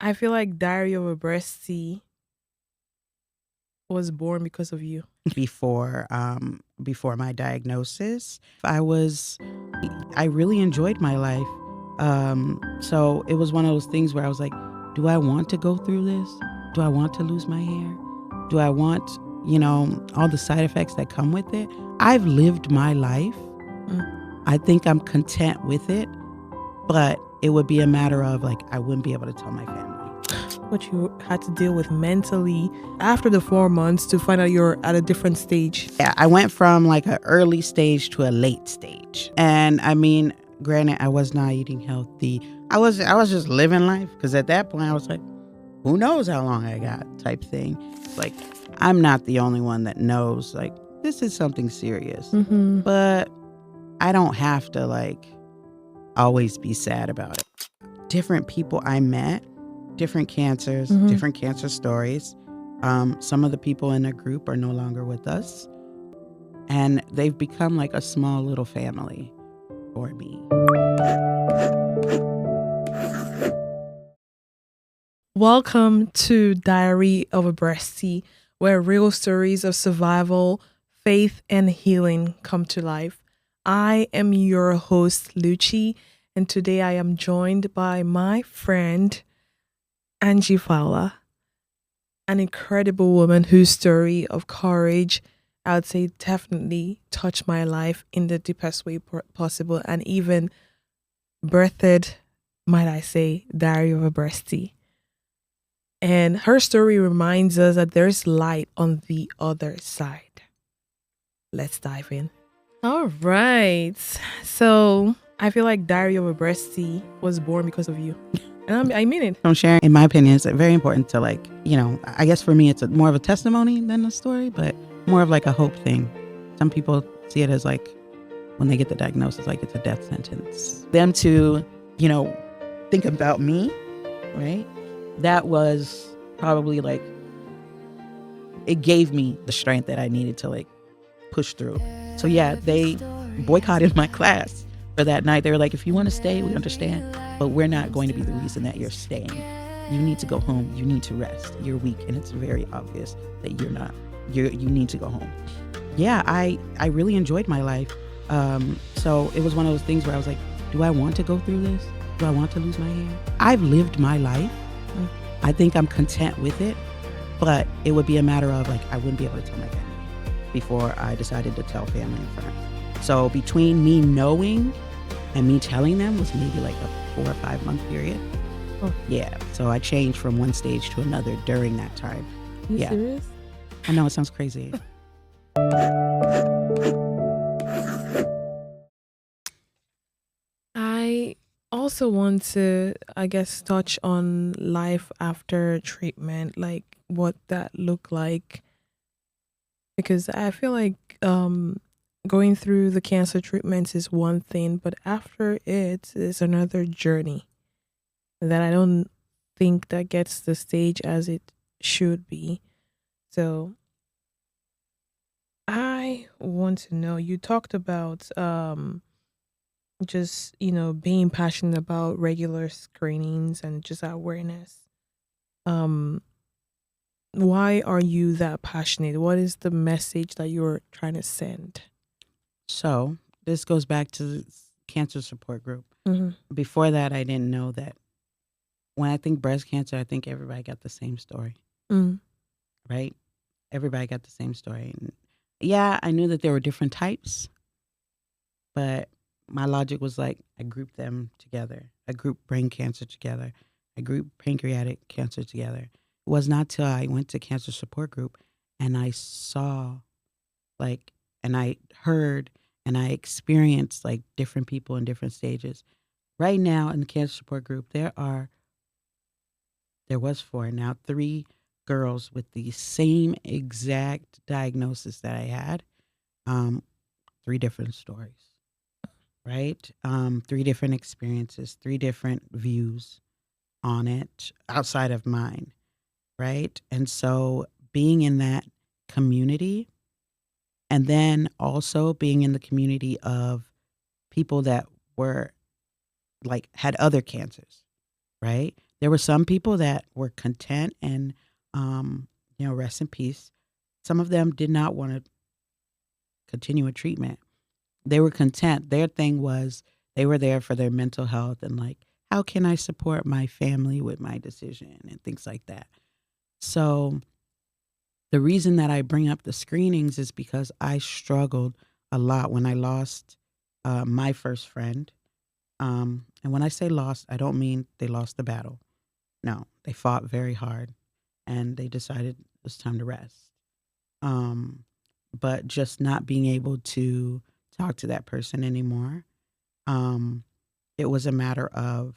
I feel like Diary of a Breastie was born because of you. Before my diagnosis. I really enjoyed my life. So it was one of those things where I was like, do I want to go through this? Do I want to lose my hair? Do I want, all the side effects that come with it? I've lived my life. Mm. I think I'm content with it, but it would be a matter of like, I wouldn't be able to tell my family. What you had to deal with mentally after the 4 months to find out you're at a different stage. Yeah, I went from like an early stage to a late stage. And I mean, granted, I was not eating healthy. I was just living life because at that point I was like, who knows how long I got type thing. Like, I'm not the only one that knows like this is something serious. Mm-hmm. But I don't have to like always be sad about it. Different people I met, different cancers, different cancer stories. Some of the people in the group are no longer with us, and they've become like a small little family for me. Welcome to Diary of a Breastie, where real stories of survival, faith, and healing come to life. I am your host, Lucci, and today I am joined by my friend, Angie Fowler, an incredible woman whose story of courage, I would say, definitely touched my life in the deepest way possible and even birthed, might I say, Diary of a Breastie. And her story reminds us that there's light on the other side. Let's dive in. All right. So I feel like Diary of a Breastie was born because of you. And I mean it. I'm sharing, in my opinion, it's very important to like, I guess for me, it's more of a testimony than a story, but more of like a hope thing. Some people see it as like, when they get the diagnosis, like it's a death sentence. Them to, think about me, right? That was probably like, it gave me the strength that I needed to like push through. So yeah, they boycotted my class for that night. They were like, if you want to stay, we understand, but we're not going to be the reason that you're staying. You need to go home. You need to rest. You're weak, and it's very obvious that you're not. You need to go home. Yeah, I really enjoyed my life. So it was one of those things where I was like, do I want to go through this? Do I want to lose my hair? I've lived my life. I think I'm content with it, but it would be a matter of like, I wouldn't be able to tell my family before I decided to tell family and friends. So between me knowing and me telling them was maybe like a 4 or 5 month period. Oh. Yeah. So I changed from one stage to another during that time. Are you serious? I know it sounds crazy. I also want to, I guess, touch on life after treatment, like what that looked like. Because I feel like going through the cancer treatments is one thing, but after it is another journey that I don't think that gets the stage as it should be. So I want to know, you talked about just, being passionate about regular screenings and just awareness. Um why are you that passionate? What is the message that you're trying to send? So this goes back to the cancer support group. Mm-hmm. Before that, I didn't know that when I think breast cancer, I think everybody got the same story, Mm. right? Everybody got the same story. And yeah, I knew that there were different types, but my logic was like, I grouped them together. I grouped brain cancer together. I grouped pancreatic cancer together. It was not till I went to cancer support group and I saw like, and I heard and I experienced like different people in different stages. Right now in the cancer support group, there was 4, now 3 girls with the same exact diagnosis that I had. 3 different stories, right? 3 different experiences, 3 different views on it outside of mine, right? And so being in that community and then also being in the community of people that were like had other cancers, right? There were some people that were content and, rest in peace. Some of them did not want to continue with treatment. They were content. Their thing was they were there for their mental health and like, how can I support my family with my decision and things like that. So the reason that I bring up the screenings is because I struggled a lot when I lost my first friend. And when I say lost, I don't mean they lost the battle. No, they fought very hard and they decided it was time to rest. But just not being able to talk to that person anymore. It was a matter of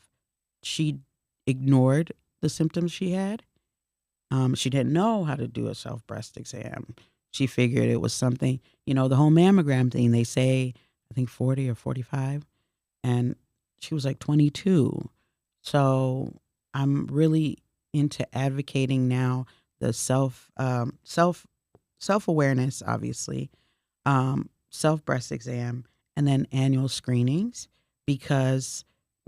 she ignored the symptoms she had. She didn't know how to do a self breast exam. She figured it was something, the whole mammogram thing. They say, I think 40 or 45, and she was like 22. So I'm really into advocating now the self awareness, obviously, self breast exam, and then annual screenings, because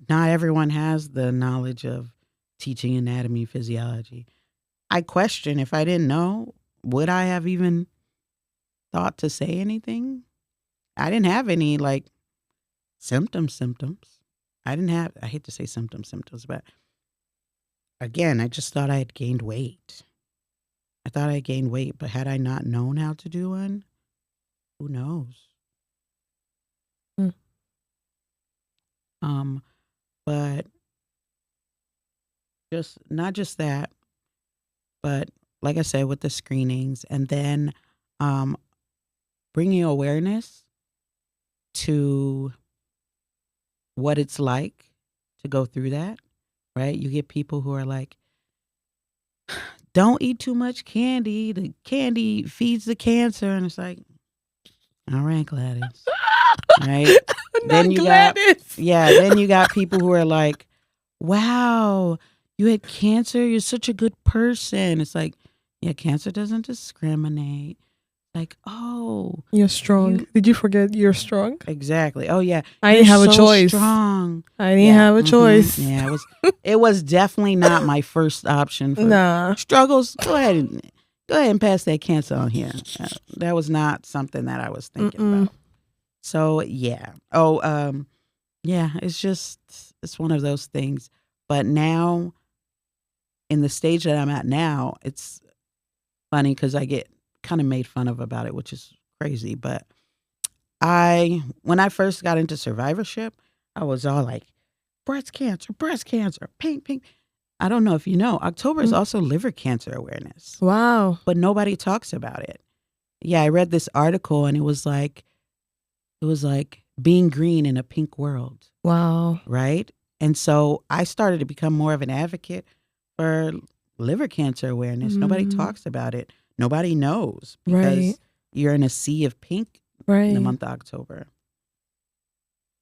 not everyone has the knowledge of teaching anatomy, physiology. I question, if I didn't know, would I have even thought to say anything? I didn't have any like symptoms. I hate to say symptoms, but again, I just thought I had gained weight. I thought I gained weight, but had I not known how to do one, who knows? Mm. But not just that, but like I said, with the screenings, and then um, bringing awareness to what it's like to go through that, right? You get people who are like, don't eat too much candy. The candy feeds the cancer. And it's like, all right, Gladys. Right? Not Gladys. Then you got people who are like, wow, you had cancer. You're such a good person. It's like, yeah, cancer doesn't discriminate. Like, oh, You're strong. Did you forget you're strong? Exactly. Oh yeah, I you're didn't have a so choice. Strong. I didn't have a choice. Yeah, it was definitely not my first option for struggles. Go ahead and pass that cancer on here. That was not something that I was thinking about. So yeah. Oh, yeah. It's one of those things. But now, in the stage that I'm at now, it's funny because I get kind of made fun of about it, which is crazy. But when I first got into survivorship, I was all like, breast cancer, pink, pink. I don't know if you know, October is also liver cancer awareness. Wow. But nobody talks about it. Yeah, I read this article and it was like being green in a pink world. Wow. Right? And so I started to become more of an advocate for liver cancer awareness. Nobody talks about it. Nobody knows because you're in a sea of pink in the month of October.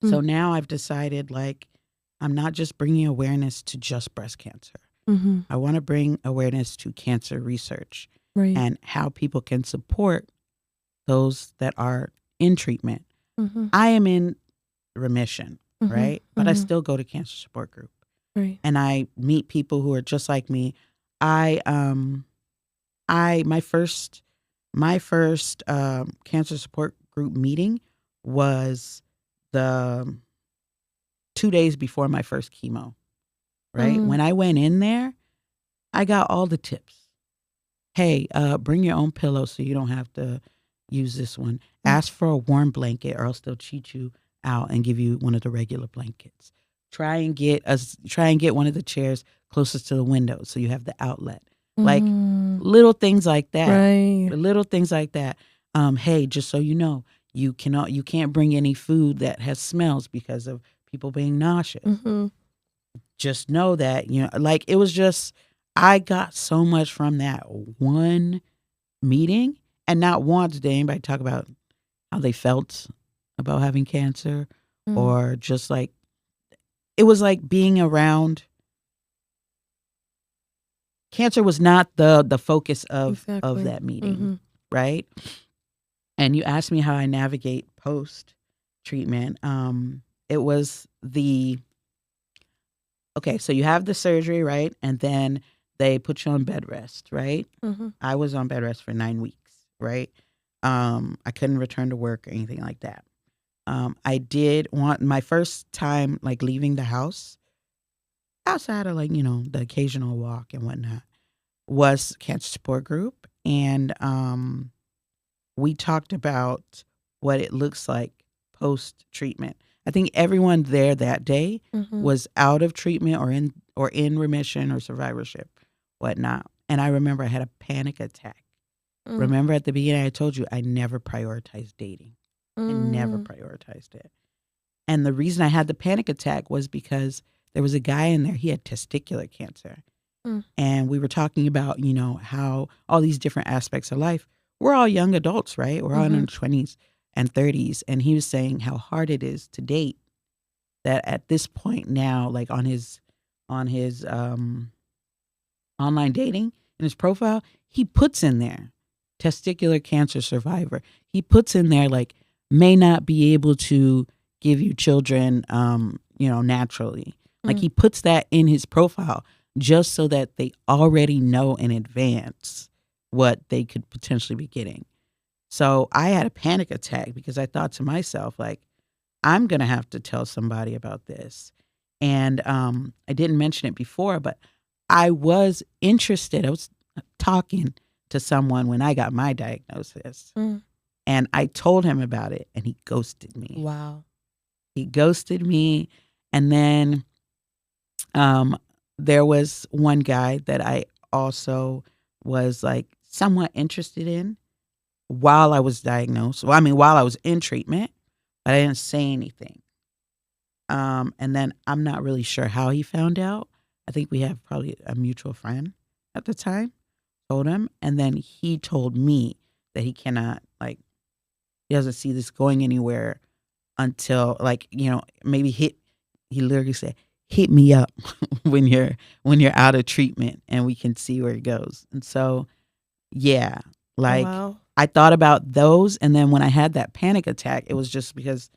So now I've decided, like, I'm not just bringing awareness to just breast cancer. I want to bring awareness to cancer research and how people can support those that are in treatment. I am in remission, right? But I still go to cancer support group. And I meet people who are just like me. My first cancer support group meeting was the 2 days before my first chemo, right? When I went in there, I got all the tips. Hey, bring your own pillow so you don't have to use this one. Ask for a warm blanket or else they'll cheat you out and give you one of the regular blankets. Try and get one of the chairs closest to the window so you have the outlet. Like little things like that. Right. Little things like that. Hey, just so you know, you can't bring any food that has smells because of people being nauseous. Just know that, like it was just, I got so much from that one meeting, and not once did anybody talk about how they felt about having cancer or just like, it was like being around. Cancer was not the focus of that meeting, right? And you asked me how I navigate post treatment. It was okay, so you have the surgery, right? And then they put you on bed rest, right? Mm-hmm. I was on bed rest for 9 weeks, right? I couldn't return to work or anything like that. I did want my first time like leaving the house outside of like, the occasional walk and whatnot was cancer support group. And we talked about what it looks like post treatment. I think everyone there that day Mm-hmm. was out of treatment or in remission or survivorship, whatnot. And I remember I had a panic attack. Mm. Remember at the beginning I told you I never prioritized dating. I never Mm. prioritized it. And the reason I had the panic attack was because there was a guy in there, he had testicular cancer. Mm. And we were talking about, how all these different aspects of life, we're all young adults, right? We're all in Mm-hmm. our 20s and 30s. And he was saying how hard it is to date, that at this point now, like on his online dating in his profile, he puts in there testicular cancer survivor. He puts in there like may not be able to give you children naturally. Like Mm. he puts that in his profile just so that they already know in advance what they could potentially be getting. So I had a panic attack because I thought to myself, like, I'm going to have to tell somebody about this. And I didn't mention it before, but I was interested. I was talking to someone when I got my diagnosis. Mm. And I told him about it, and he ghosted me. Wow. He ghosted me. And then there was one guy that I also was like somewhat interested in while I was diagnosed. Well, I mean, while I was in treatment, but I didn't say anything. And then I'm not really sure how he found out. I think we have probably a mutual friend at the time, told him. And then he told me that he cannot, like, he doesn't see this going anywhere until, like, maybe he literally said, hit me up when you're out of treatment and we can see where it goes. And so, yeah, Oh, like wow. I thought about those. And then when I had that panic attack, it was just because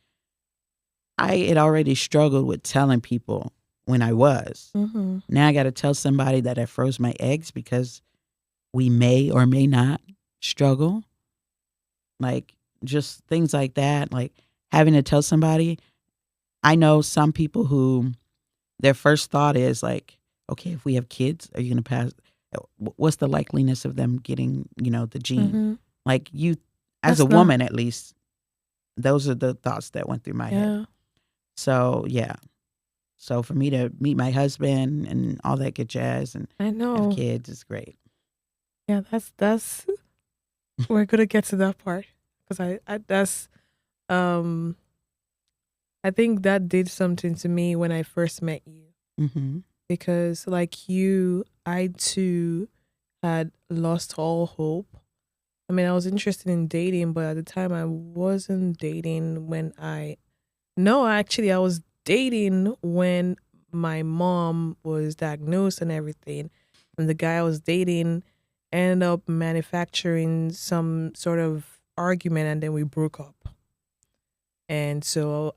I had already struggled with telling people when I was. Mm-hmm. Now I got to tell somebody that I froze my eggs because we may or may not struggle. Like just things like that. Like having to tell somebody. I know some people who their first thought is like, okay, if we have kids, are you going to pass? What's the likeliness of them getting, the gene? Mm-hmm. Like you, as a That's not. woman at least, those are the thoughts that went through my head. Yeah. So yeah. So for me to meet my husband and all that good jazz and I have know. kids is great. Yeah. That's. We're gonna get to that part because I that's um I think that did something to me when I first met you Mm-hmm. because like you, I too had lost all hope. I mean, I was interested in dating, but at the time I wasn't dating when I no, actually I was dating when my mom was diagnosed and everything. And the guy I was dating ended up manufacturing some sort of argument and then we broke up. And so,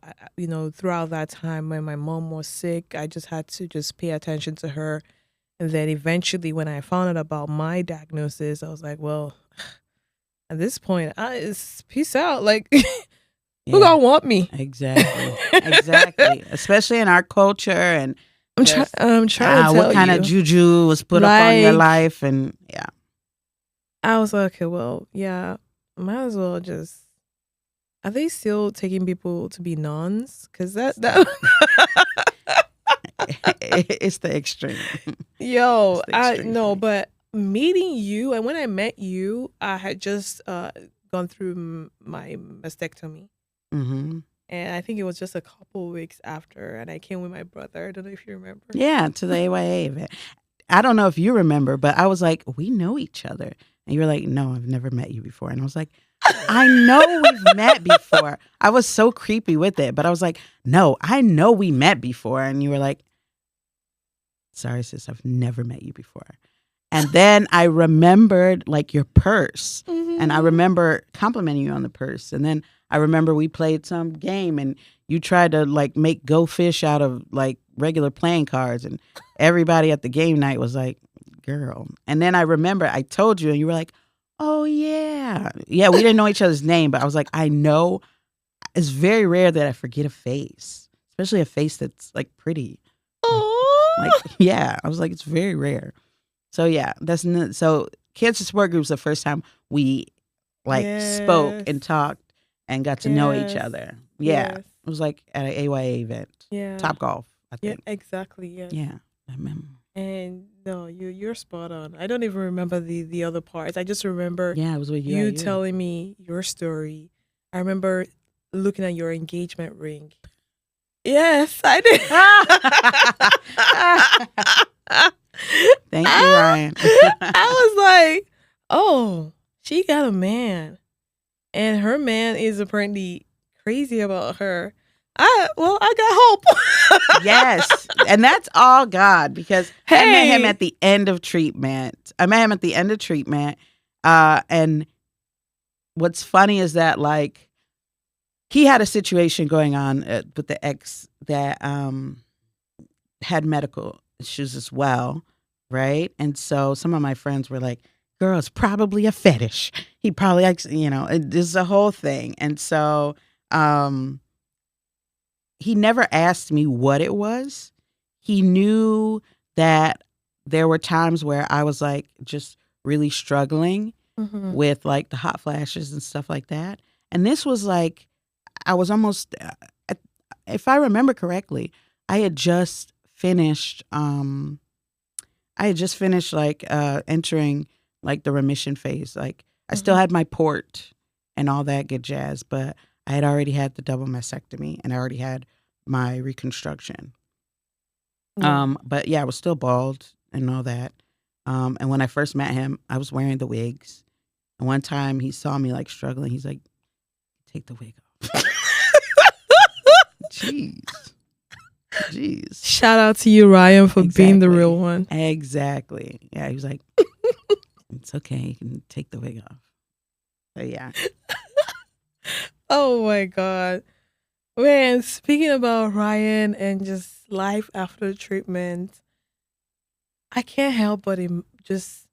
throughout that time when my mom was sick, I just had to just pay attention to her. And then eventually, when I found out about my diagnosis, I was like, well, at this point, it's peace out. Like, who Yeah, gonna want me? exactly. Exactly. Especially in our culture and just I'm trying to what tell kind of you. juju was put up on your Like, life. And yeah. I was like, okay, well, yeah, might as well just. Are they still taking people to be nuns? Because that It's the extreme. yo, It's the I extreme for no, me. but meeting you and when I met you, I had just gone through my mastectomy, Mm-hmm. and I think it was just a couple weeks after, and I came with my brother. I don't know if you remember. Yeah, to the AYA event. I don't know if you remember, but I was like, we know each other. And you were like, no, I've never met you before. And I was like, I know we've met before. I was so creepy with it, but I was like, no, I know we met before. And you were like, sorry, sis, I've never met you before. And then I remembered like your purse. And I Mhm. remember complimenting you on the purse. And then I remember we played some game and you tried to like make go fish out of like regular playing cards, and everybody at the game night was like, girl. And then I remember I told you, and you were like, oh, yeah. Yeah, we didn't know each other's name, but I was like, I know. It's very rare that I forget a face, especially a face that's like pretty. Like, yeah, I was like, it's very rare. So yeah, so Cancer Support Group's the first time we like spoke and talked and got to know each other. Yeah, it was like at an AYA event. Yeah, Top Golf, I think. Yeah, exactly. Yes. Yeah, I remember. And no, you're spot on. I don't even remember the other parts. I just remember it was with you telling me your story. I remember looking at your engagement ring. Yes, I did. Thank you, Ryan. I was like, oh, she got a man, and her man is apparently crazy about her. I got hope. Yes, and that's all God, because I met him at the end of treatment. And what's funny is that like he had a situation going on with the ex that had medical issues as well, right? And so some of my friends were like, girl, it's probably a fetish. He probably likes, this is a whole thing. And so he never asked me what it was. He knew that there were times where I was like just really struggling with like the hot flashes and stuff like that. And this was like, I was almost, if I remember correctly, I had just finished like entering like the remission phase. Like I still had my port and all that good jazz, but I had already had the double mastectomy and I already had my reconstruction. But yeah, I was still bald and all that. And when I first met him, I was wearing the wigs. And one time he saw me like struggling. He's like, take the wig off. Jeez. Shout out to you, Ryan, for being the real one. Exactly. Yeah, he was like, it's okay. You can take the wig off. So yeah. Oh my God. Man, speaking about Ryan and just life after treatment, I can't help but just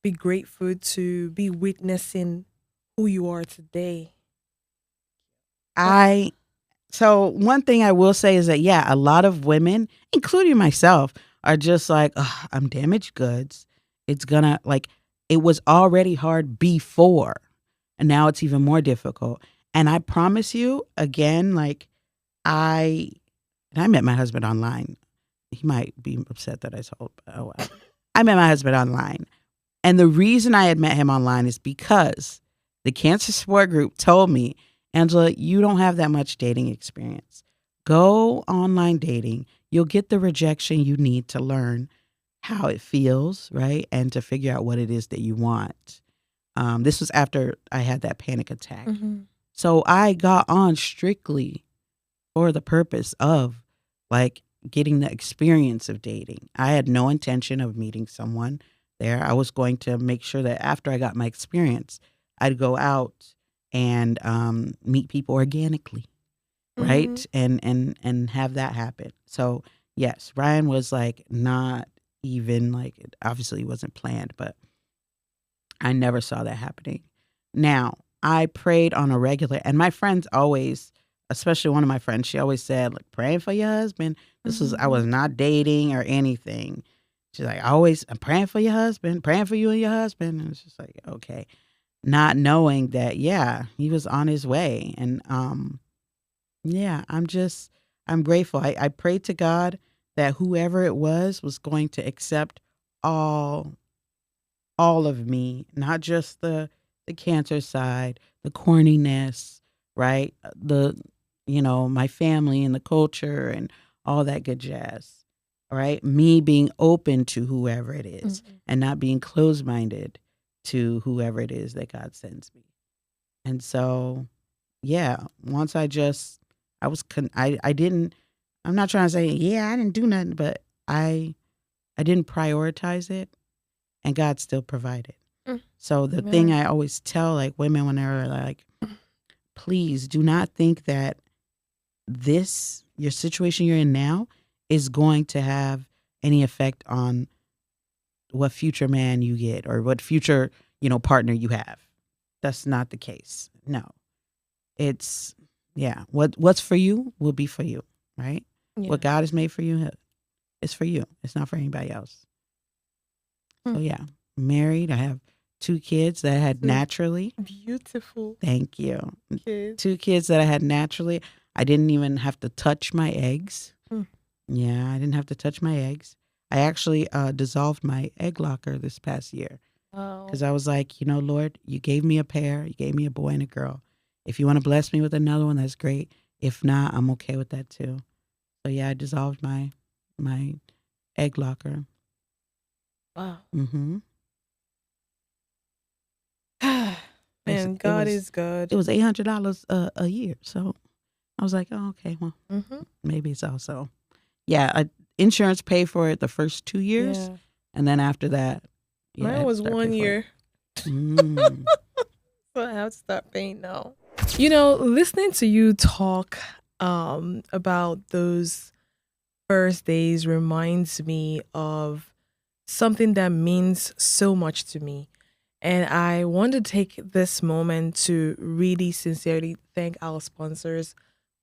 be grateful to be witnessing who you are today. So one thing I will say is that, yeah, a lot of women, including myself, are just like, I'm damaged goods. It's gonna, like, it was already hard before, and now it's even more difficult. And I promise you, again, like, I met my husband online. He might be upset that I told, oh, well. I met my husband online. And the reason I had met him online is because the Cancer Support Group told me, Angela, you don't have that much dating experience. Go online dating. You'll get the rejection you need to learn how it feels, right? And to figure out what it is that you want. This was after I had that panic attack. So I got on strictly for the purpose of like getting the experience of dating. I had no intention of meeting someone there. I was going to make sure that after I got my experience, I'd go out and meet people organically, right? And have that happen. So yes, Ryan was like not even like, it obviously wasn't planned, but I never saw that happening. Now, I prayed on a regular, and my friends always, especially one of my friends, she always said, like, praying for your husband. This was, I was not dating or anything. She's like, I'm praying for your husband, praying for you and your husband. And it's just like, okay. Not knowing that, yeah, he was on his way. And yeah, I'm grateful. I prayed to God that whoever it was going to accept all of me, not just the cancer side, the corniness, right? My family and the culture and all that good jazz, right? Me being open to whoever it is and not being closed-minded to whoever it is that God sends me. And so, yeah, once I'm not trying to say, yeah, I didn't do nothing, but I didn't prioritize it, and God still provided. So the thing I always tell like women when they're like, please do not think that your situation you're in now is going to have any effect on what future man you get or what future, partner you have. That's not the case. No. It's yeah, what's for you will be for you, right? Yeah. What God has made for you is for you. It's not for anybody else. Hmm. So yeah, married. I have 2 kids that I had Two naturally. beautiful Thank you. kids. 2 kids that I had naturally. I didn't even have to touch my eggs. Hmm. Yeah, I didn't have to touch my eggs. I actually dissolved my egg locker this past year Wow. because I was like, Lord, you gave me a pair. You gave me a boy and a girl. If you want to bless me with another one, that's great. If not, I'm okay with that too. So yeah, I dissolved my egg locker. Wow. Mm-hmm. Man, It God was is good. it was $800 a year. So I was like, oh, okay, well, Mm-hmm. maybe it's also yeah. Insurance paid for it the first 2 years, Yeah. and then after that, yeah, I Mine had to was start paying one for it. year. Mm. So I have to start paying now. Listening to you talk about those first days reminds me of something that means so much to me. And I want to take this moment to really sincerely thank our sponsors,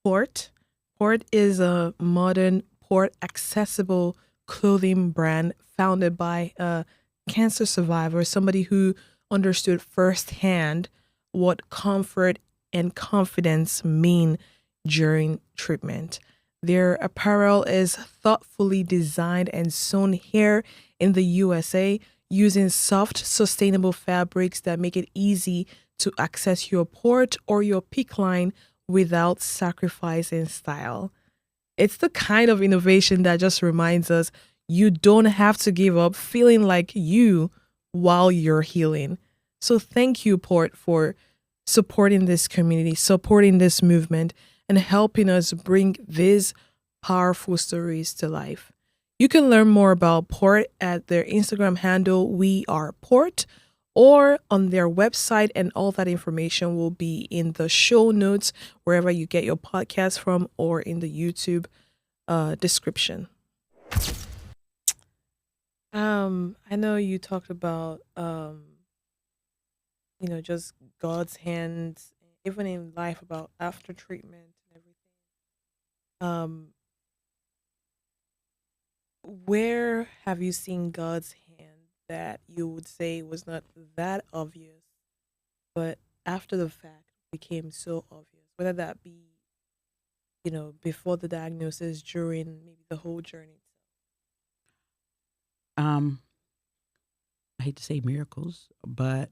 Port. Port is a modern, port accessible clothing brand founded by a cancer survivor, somebody who understood firsthand what comfort and confidence mean during treatment. Their apparel is thoughtfully designed and sewn here in the USA using soft, sustainable fabrics that make it easy to access your port or your peak line without sacrificing style. It's the kind of innovation that just reminds us you don't have to give up feeling like you while you're healing. So thank you, Port, for supporting this community, supporting this movement, and helping us bring these powerful stories to life. You can learn more about Port at their Instagram handle, We Are Port, or on their website, and all that information will be in the show notes wherever you get your podcast from or in the YouTube description. I know you talked about just God's hands, even in life, about after treatment and everything. Um, where have you seen God's hand that you would say was not that obvious, but after the fact became so obvious? Whether that be, before the diagnosis, during maybe the whole journey. Um, I hate to say miracles, but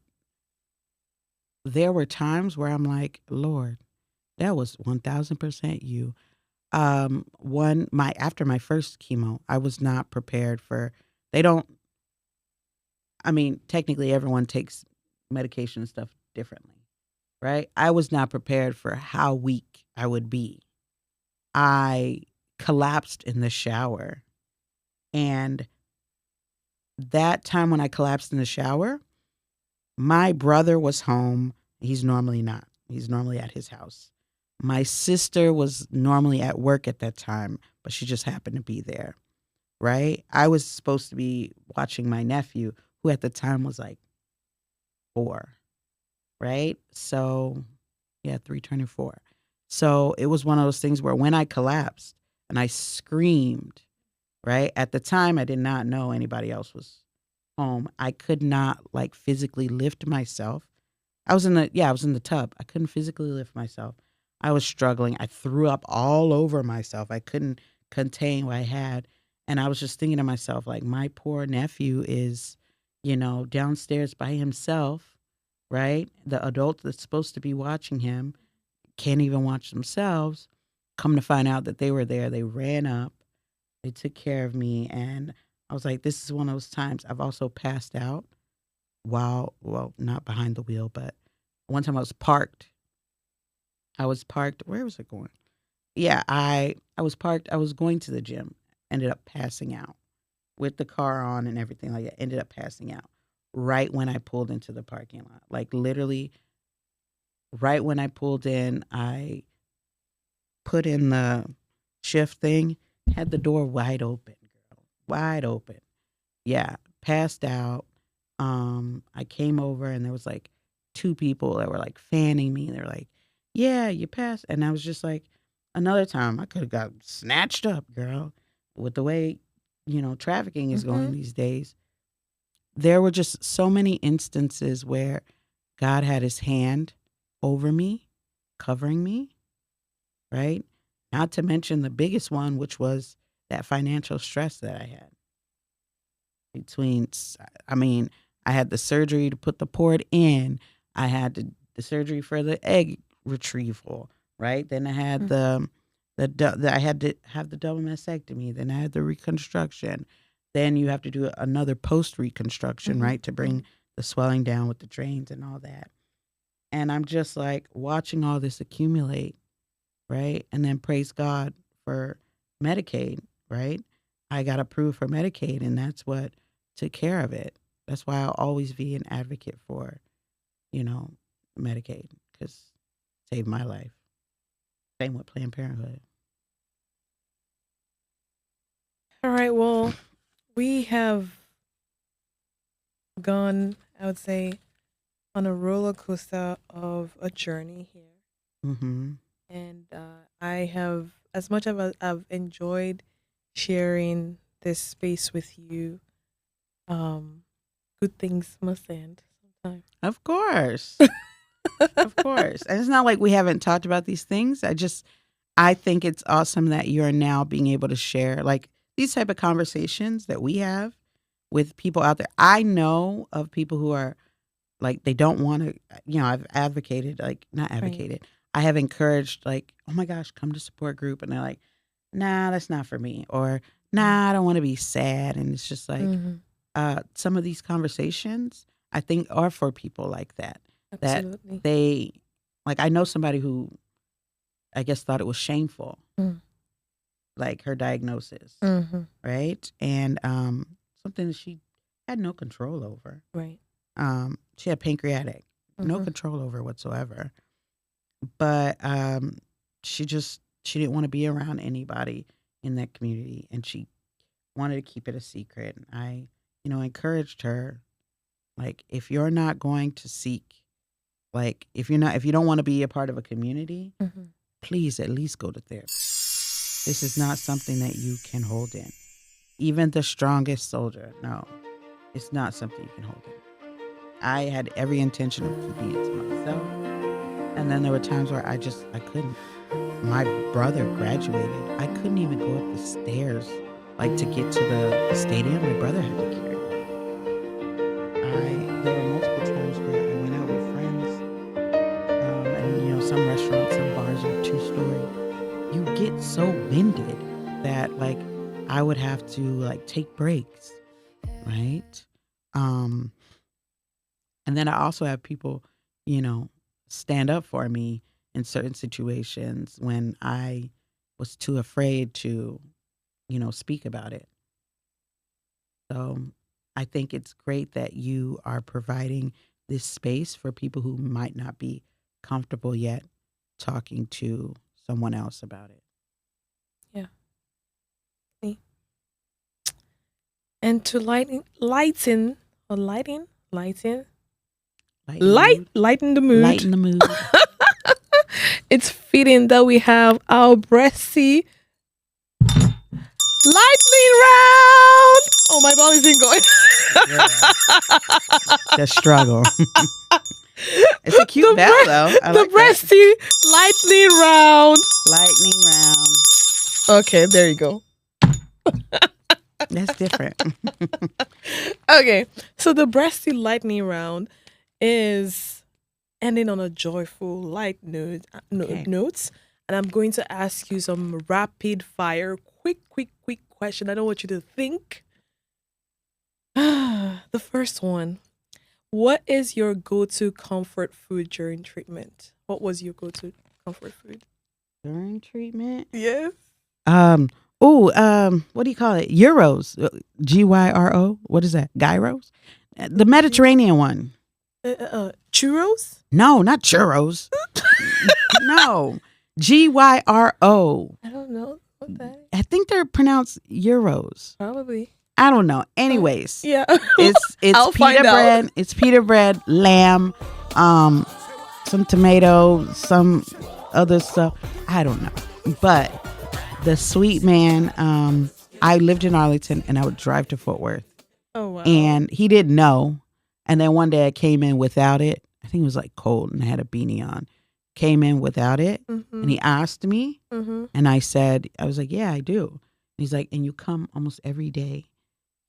there were times where I'm like, Lord, that was 1000% you. One my after my first chemo, I was not prepared for. They don't. I mean, technically, everyone takes medication and stuff differently, right? I was not prepared for how weak I would be. I collapsed in the shower, and that time when I collapsed in the shower, my brother was home. He's normally not. He's normally at his house. My sister was normally at work at that time, but she just happened to be there, right? I was supposed to be watching my nephew, who at the time was like 4, right? So, yeah, 3 turning 4. So it was one of those things where when I collapsed and I screamed, right? At the time, I did not know anybody else was home. I could not like physically lift myself. I was in the tub. I couldn't physically lift myself. I was struggling. I threw up all over myself. I couldn't contain what I had. And I was just thinking to myself, like, my poor nephew is, downstairs by himself, right? The adult that's supposed to be watching him can't even watch themselves. Come to find out that they were there. They ran up, they took care of me. And I was like, this is one of those times I've also passed out well, not behind the wheel, but one time I was parked. I was parked. Where was I going? Yeah, I was parked. I was going to the gym. Ended up passing out with the car on and everything like that. Ended up passing out right when I pulled into the parking lot. Like literally, right when I pulled in, I put in the shift thing, Had the door wide open, girl. Wide open. Yeah. Passed out. I came over and there was like two people that were like fanning me. They were like, yeah, you passed. And I was just like, another time I could have got snatched up, girl. With the way, trafficking is going Mm-hmm. these days. There were just so many instances where God had his hand over me, covering me, right? Not to mention the biggest one, which was that financial stress that I had between, I mean, I had the surgery to put the port in. I had the surgery for the egg retrieval, right? Then I had I had to have the double mastectomy. Then I had the reconstruction. Then you have to do another post reconstruction, Mm-hmm. right, to bring the swelling down with the drains and all that. And I'm just like watching all this accumulate, right? And then praise God for Medicaid, right? I got approved for Medicaid, and that's what took care of it. That's why I'll always be an advocate for, you know, Medicaid, because it saved my life. Same with Planned Parenthood. All right. Well, we have gone, I would say, on a roller coaster of a journey here. Mm-hmm. And I have, as much as I've enjoyed sharing this space with you, um, good things must end sometime. Of course. Of course. And it's not like we haven't talked about these things. I think it's awesome that you're now being able to share like these type of conversations that we have with people out there. I know of people who are like, they don't want to, I've advocated, like, not Right. advocated. I have encouraged, like, oh my gosh, come to support group. And they're like, nah, that's not for me. Or, nah, I don't want to be sad. And it's just like, Mm-hmm. some of these conversations, I think, are for people like that. That Absolutely. they, like, I know somebody who I guess thought it was shameful, Mm. like her diagnosis, Mm-hmm. right? And something that she had no control over. Right. She had pancreatic, no Mm-hmm. control over whatsoever. But she didn't want to be around anybody in that community, and she wanted to keep it a secret. And I, encouraged her, like, if you're not going to seek, like, if you don't want to be a part of a community, Mm-hmm. please at least go to therapy. This is not something that you can hold in. Even the strongest soldier, no, it's not something you can hold in. I had every intention of keeping it to myself. And then there were times where I couldn't. My brother graduated. I couldn't even go up the stairs, like to get to the stadium. My brother had to carry me. There were multiple times where I went out with friends, and some restaurants, some bars are 2-story. You get so winded that like I would have to like take breaks, right? Um, and then I also have people, stand up for me in certain situations when I was too afraid to, speak about it. So I think it's great that you are providing this space for people who might not be comfortable yet talking to someone else about it. Yeah. See? And to lighten, Lighten the mood. lighten the mood. Lighten the mood. It's fitting that we have our Breastie lightning round. Oh, my ball isn't going. Yeah. The struggle. It's a cute bell, though. I The like that. Breastie lightning round. Lightning round. Okay, there you go. That's different. Okay, so the Breastie lightning round is ending on a joyful, light Okay. notes, and I'm going to ask you some rapid fire, quick question. I don't want you to think. The first one: what is your go-to comfort food during treatment? What was your go-to comfort food? During treatment? Yes. What do you call it? Euros. Gyro. What is that? Gyros? The Mediterranean one. Churros? No, not churros. No. Gyro. I don't know. that. I think they're pronounced euros. Probably. I don't know. Anyways, Yeah. it's I'll pita find out. bread. It's pita bread, lamb, some tomato, some other stuff. I don't know. But the sweet man, I lived in Arlington and I would drive to Fort Worth. Oh, wow. And he didn't know. And then one day I came in without it. I think it was like cold and I had a beanie on. Came in without it. Mm-hmm. And he asked me. Mm-hmm. And I was like, yeah, I do. And he's like, and you come almost every day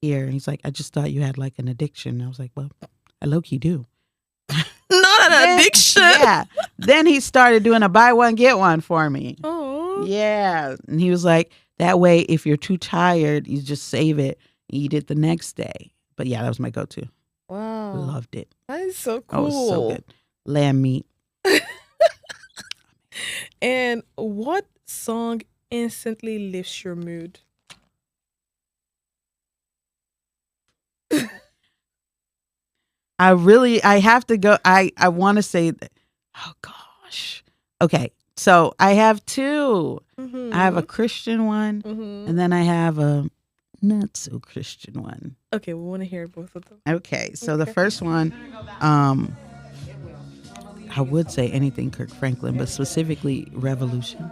here. And he's like, I just thought you had like an addiction. And I was like, well, I low-key do. Not an addiction. Yeah. Then he started doing a buy one, get one for me. Oh. Yeah. And he was like, that way, if you're too tired, you just save it and eat it the next day. But yeah, that was my go-to. Wow. Loved it. That is so cool. Oh, it was so good. Lamb meat. And what song instantly lifts your mood? I have to go. I want to say that. Oh, gosh. Okay. So I have two. Mm-hmm. I have a Christian one and then I have a not so Christian one. Okay, we want to hear both of them. Okay. So the first one, I would say anything Kirk Franklin, but specifically Revolution.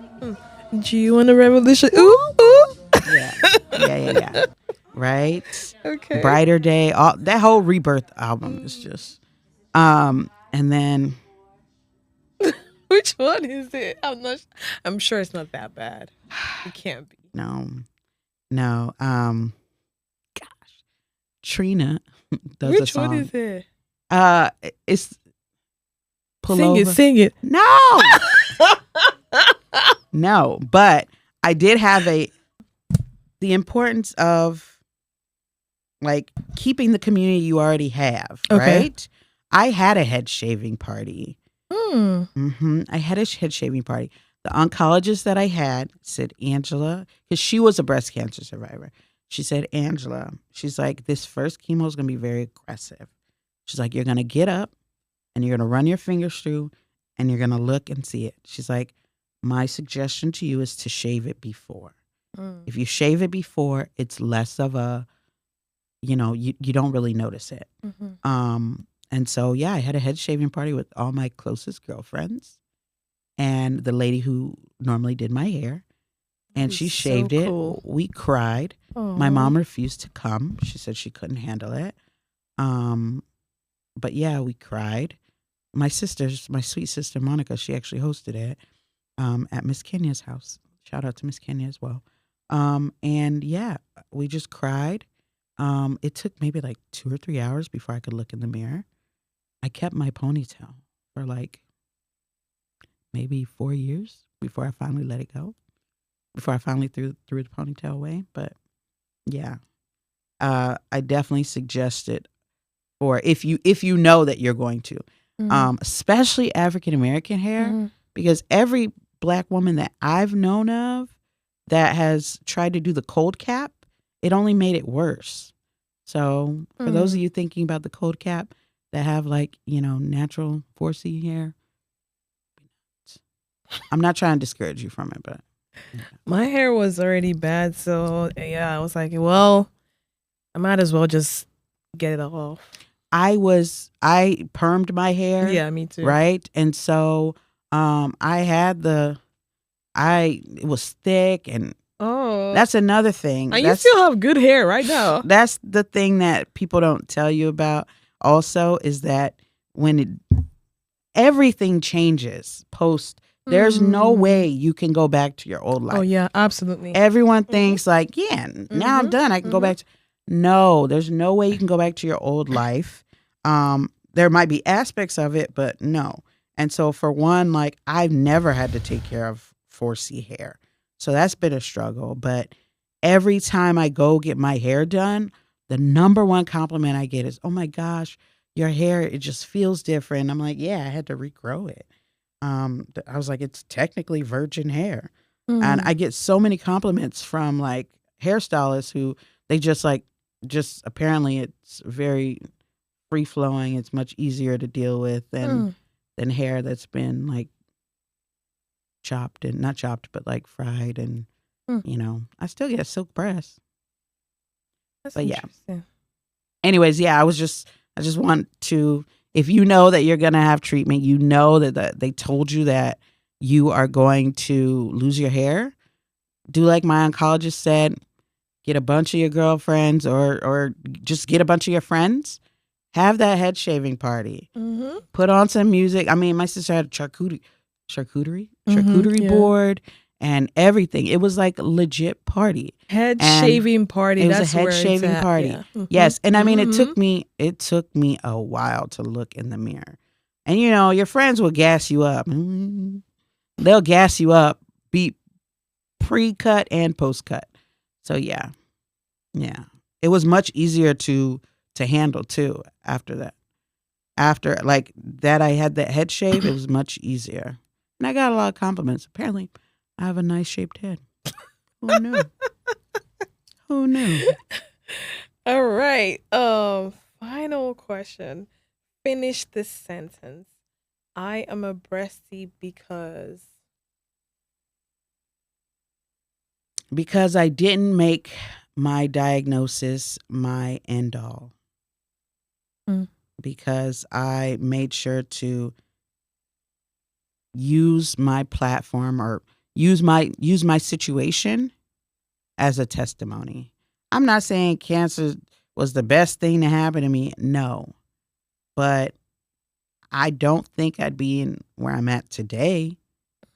Do you want a revolution? Ooh, ooh. Yeah. Right? Okay. Brighter Day. All that whole Rebirth album is just and then Which one is it? I'm sure it's not that bad. It can't be. no. Gosh. Trina does Which a song. one is it? It's Pullover. Sing it. No. No, but I did have the importance of like keeping the community you already have, Okay. right? I had a head shaving party. I had a head shaving party. The oncologist that I had said, Angela, because she was a breast cancer survivor. She said, Angela, she's like, this first chemo is going to be very aggressive. She's like, you're going to get up and you're going to run your fingers through and you're going to look and see it. She's like, my suggestion to you is to shave it before. If you shave it before, it's less of a, you don't really notice it. And so, yeah, I had a head shaving party with all my closest girlfriends and the lady who normally did my hair. And she shaved it. Cool. We cried. My mom refused to come. She said she couldn't handle it. But yeah, we cried. My sweet sister, Monica, she actually hosted it at Miss Kenya's house. Shout out to Miss Kenya as well. And yeah, we just cried. It took maybe like 2 or 3 hours before I could look in the mirror. I kept my ponytail for like maybe 4 years before I finally let it go. Before I finally threw the ponytail away. But yeah, I definitely suggest it for if you know that you're going to, especially African American hair, because every Black woman that I've known of that has tried to do the cold cap, it only made it worse. So for those of you thinking about the cold cap that have like, natural 4C hair, I'm not trying to discourage you from it, but. Yeah. My hair was already bad, so yeah, I was like, well, I might as well just get it off. I permed my hair. Yeah, me too. Right? And so it was thick and that's another thing. And you still have good hair right now. That's the thing that people don't tell you about also is that when everything changes post, there's no way you can go back to your old life. Oh, yeah, absolutely. Everyone thinks like, now I'm done. I can go back. No, there's no way you can go back to your old life. There might be aspects of it, but no. And so for one, like I've never had to take care of 4C hair. So that's been a struggle. But every time I go get my hair done, the number one compliment I get is, oh my gosh, your hair, it just feels different. I'm like, yeah, I had to regrow it. I was like, it's technically virgin hair. And I get so many compliments from like hairstylists who they just apparently it's very free flowing. It's much easier to deal with than hair that's been like chopped and not chopped, but like fried and Hmm. You know, I still get a silk press. That's But yeah. interesting. Anyways, yeah, I just want to, if you know that you're going to have treatment, you know that they told you that you are going to lose your hair, do like my oncologist said, get a bunch of your girlfriends or just get a bunch of your friends, have that head shaving party, Mm-hmm. put on some music. I mean, my sister had a charcuterie Yeah. board and everything. It was like a legit party. Head And shaving party. it was a That's head where it's shaving at. party. Yeah. Mm-hmm. Yes. And I mean, Mm-hmm. it took me a while to look in the mirror. And you know, your friends will gas you up. They'll gas you up, be pre-cut and post-cut. So yeah. Yeah. It was much easier to handle too after that. After like that I had that head shave, it was much easier. And I got a lot of compliments. Apparently, I have a nice shaped head. Who knew? Who knew? All right. Final question. Finish this sentence. I am a breastie because. Because I didn't make my diagnosis my end all. Mm. Because I made sure to use my platform or use my situation as a testimony. I'm not saying cancer was the best thing to happen to me. No. But I don't think I'd be in where I'm at today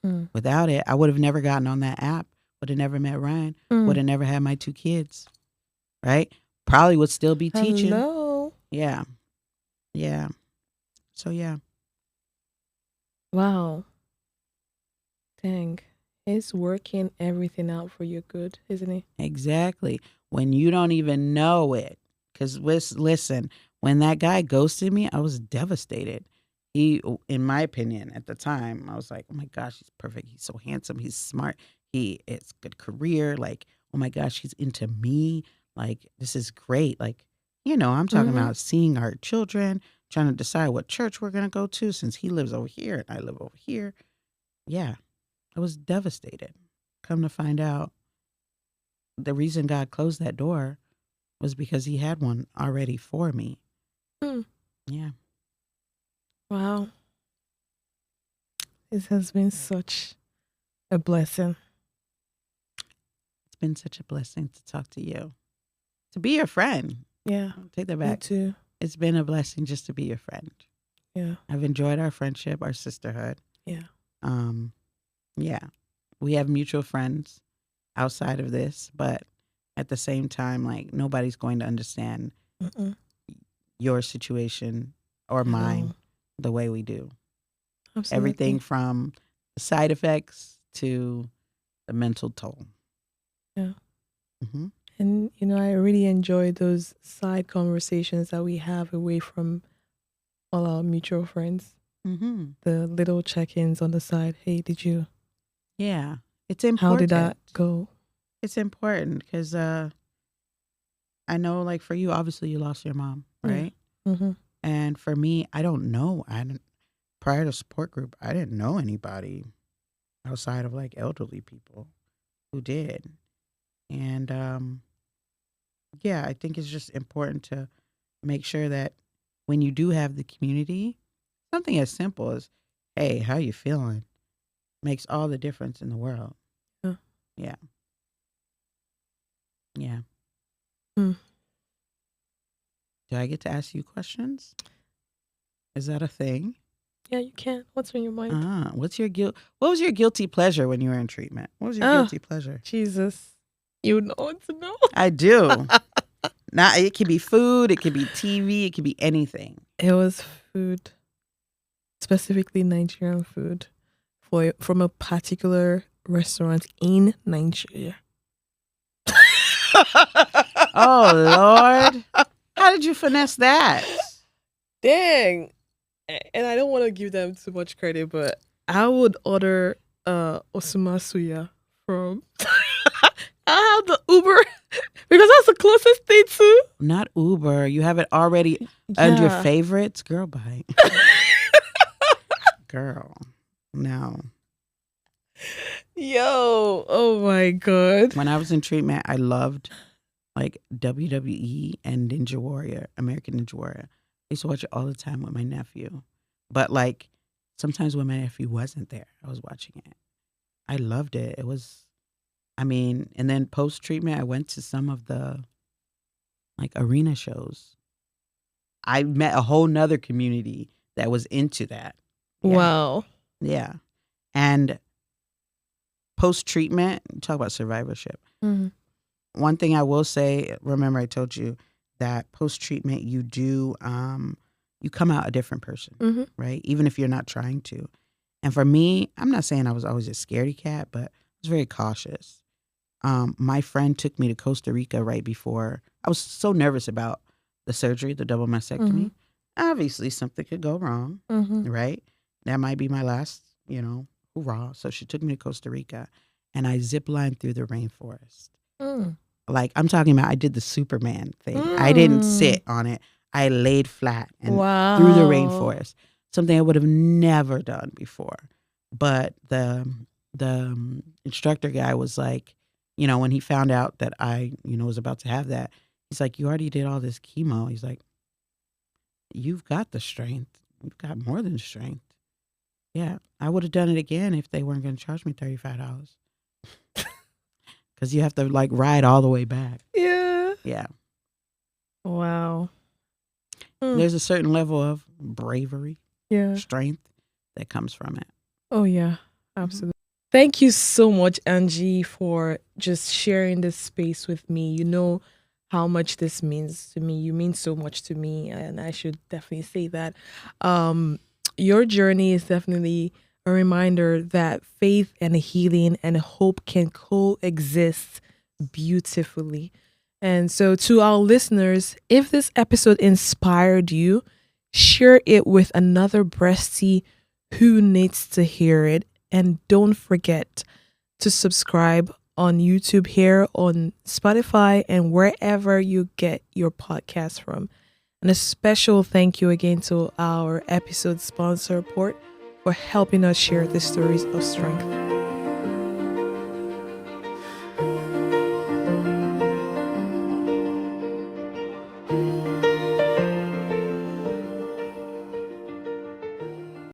Mm. without it. I would have never gotten on that app, would have never met Ryan, would have never had my 2 kids. Right? Probably would still be teaching. Hello. Yeah. Yeah. So yeah. Wow. Dang. He's working everything out for your good, isn't he? Exactly. When you don't even know it. Because listen, when that guy ghosted me, I was devastated. He, in my opinion, at the time, I was like, oh my gosh, he's perfect. He's so handsome. He's smart. It's good career. Like, oh my gosh, he's into me. Like, this is great. Like, you know, I'm talking about seeing our children, trying to decide what church we're going to go to since he lives over here and I live over here. Yeah, I was devastated. Come to find out, the reason God closed that door was because he had one already for me. Mm. Yeah. Wow. This has been such a blessing. It's been such a blessing to talk to you, to be your friend. Yeah. I'll take that Me back. too. It's been a blessing just to be your friend. Yeah. I've enjoyed our friendship, our sisterhood. Yeah. Yeah. We have mutual friends outside of this, but at the same time, like nobody's going to understand your situation or mine the way we do. Absolutely. Everything from the side effects to the mental toll. Yeah. Mm-hmm. And, you know, I really enjoy those side conversations that we have away from all our mutual friends. Mm-hmm. The little check-ins on the side. Hey, did you? Yeah. It's important. How did that go? It's important because I know, like, for you, obviously you lost your mom, right? Yeah. Mm-hmm. And for me, I don't know. Prior to support group, I didn't know anybody outside of like elderly people who did. And yeah, I think it's just important to make sure that when you do have the community, something as simple as, hey, how you feeling? Makes all the difference in the world. Yeah. Yeah. Yeah. Mm. Do I get to ask you questions? Is that a thing? Yeah, you can. What's on your mind? What's your guilt? What was your guilty pleasure when you were in treatment? What was your guilty pleasure? Jesus. You know what to know. I do. Now it could be food, it could be TV, it could be anything. It was food, specifically Nigerian food, from a particular restaurant in Nigeria. Oh Lord, how did you finesse that? Dang. And I don't want to give them too much credit, but I would order osumasuya from I have the Uber because that's the closest thing to. Not Uber. You have it already under your favorites. Girl, bye. Girl. No. Yo, oh my God. When I was in treatment, I loved like WWE and Ninja Warrior, American Ninja Warrior. I used to watch it all the time with my nephew. But like sometimes when my nephew wasn't there, I was watching it. I loved it. It was, I mean, and then post treatment, I went to some of the like arena shows. I met a whole nother community that was into that. Yeah. Wow. Yeah. And post treatment, talk about survivorship. Mhm. One thing I will say, remember I told you that post treatment you do you come out a different person, Mhm. right? Even if you're not trying to. And for me, I'm not saying I was always a scaredy cat, but I was very cautious. My friend took me to Costa Rica right before. I was so nervous about the surgery, the double mastectomy. Mhm. Obviously, something could go wrong, Mhm. right? That might be my last, hoorah. So she took me to Costa Rica, and I ziplined through the rainforest. Mm. Like I'm talking about, I did the Superman thing. I didn't Mm. sit on it. I laid flat and through the Wow. rainforest. Something I would have never done before. But the instructor guy was like, when he found out that I, was about to have that, he's like, "You already did all this chemo." He's like, "You've got the strength. You've got more than strength." Yeah, I would have done it again if they weren't going to charge me $35 because you have to like ride all the way back. Yeah. Yeah. Wow. Mm. There's a certain level of bravery, Yeah. strength that comes from it. Oh yeah. Absolutely. Thank you so much, Angie, for just sharing this space with me. You know how much this means to me. You mean so much to me, and I should definitely say that. Your journey is definitely a reminder that faith and healing and hope can coexist beautifully. And so, to our listeners, if this episode inspired you, share it with another breastie who needs to hear it. And don't forget to subscribe on YouTube, here on Spotify, and wherever you get your podcast from. And a special thank you again to our episode sponsor, Port, for helping us share the stories of strength.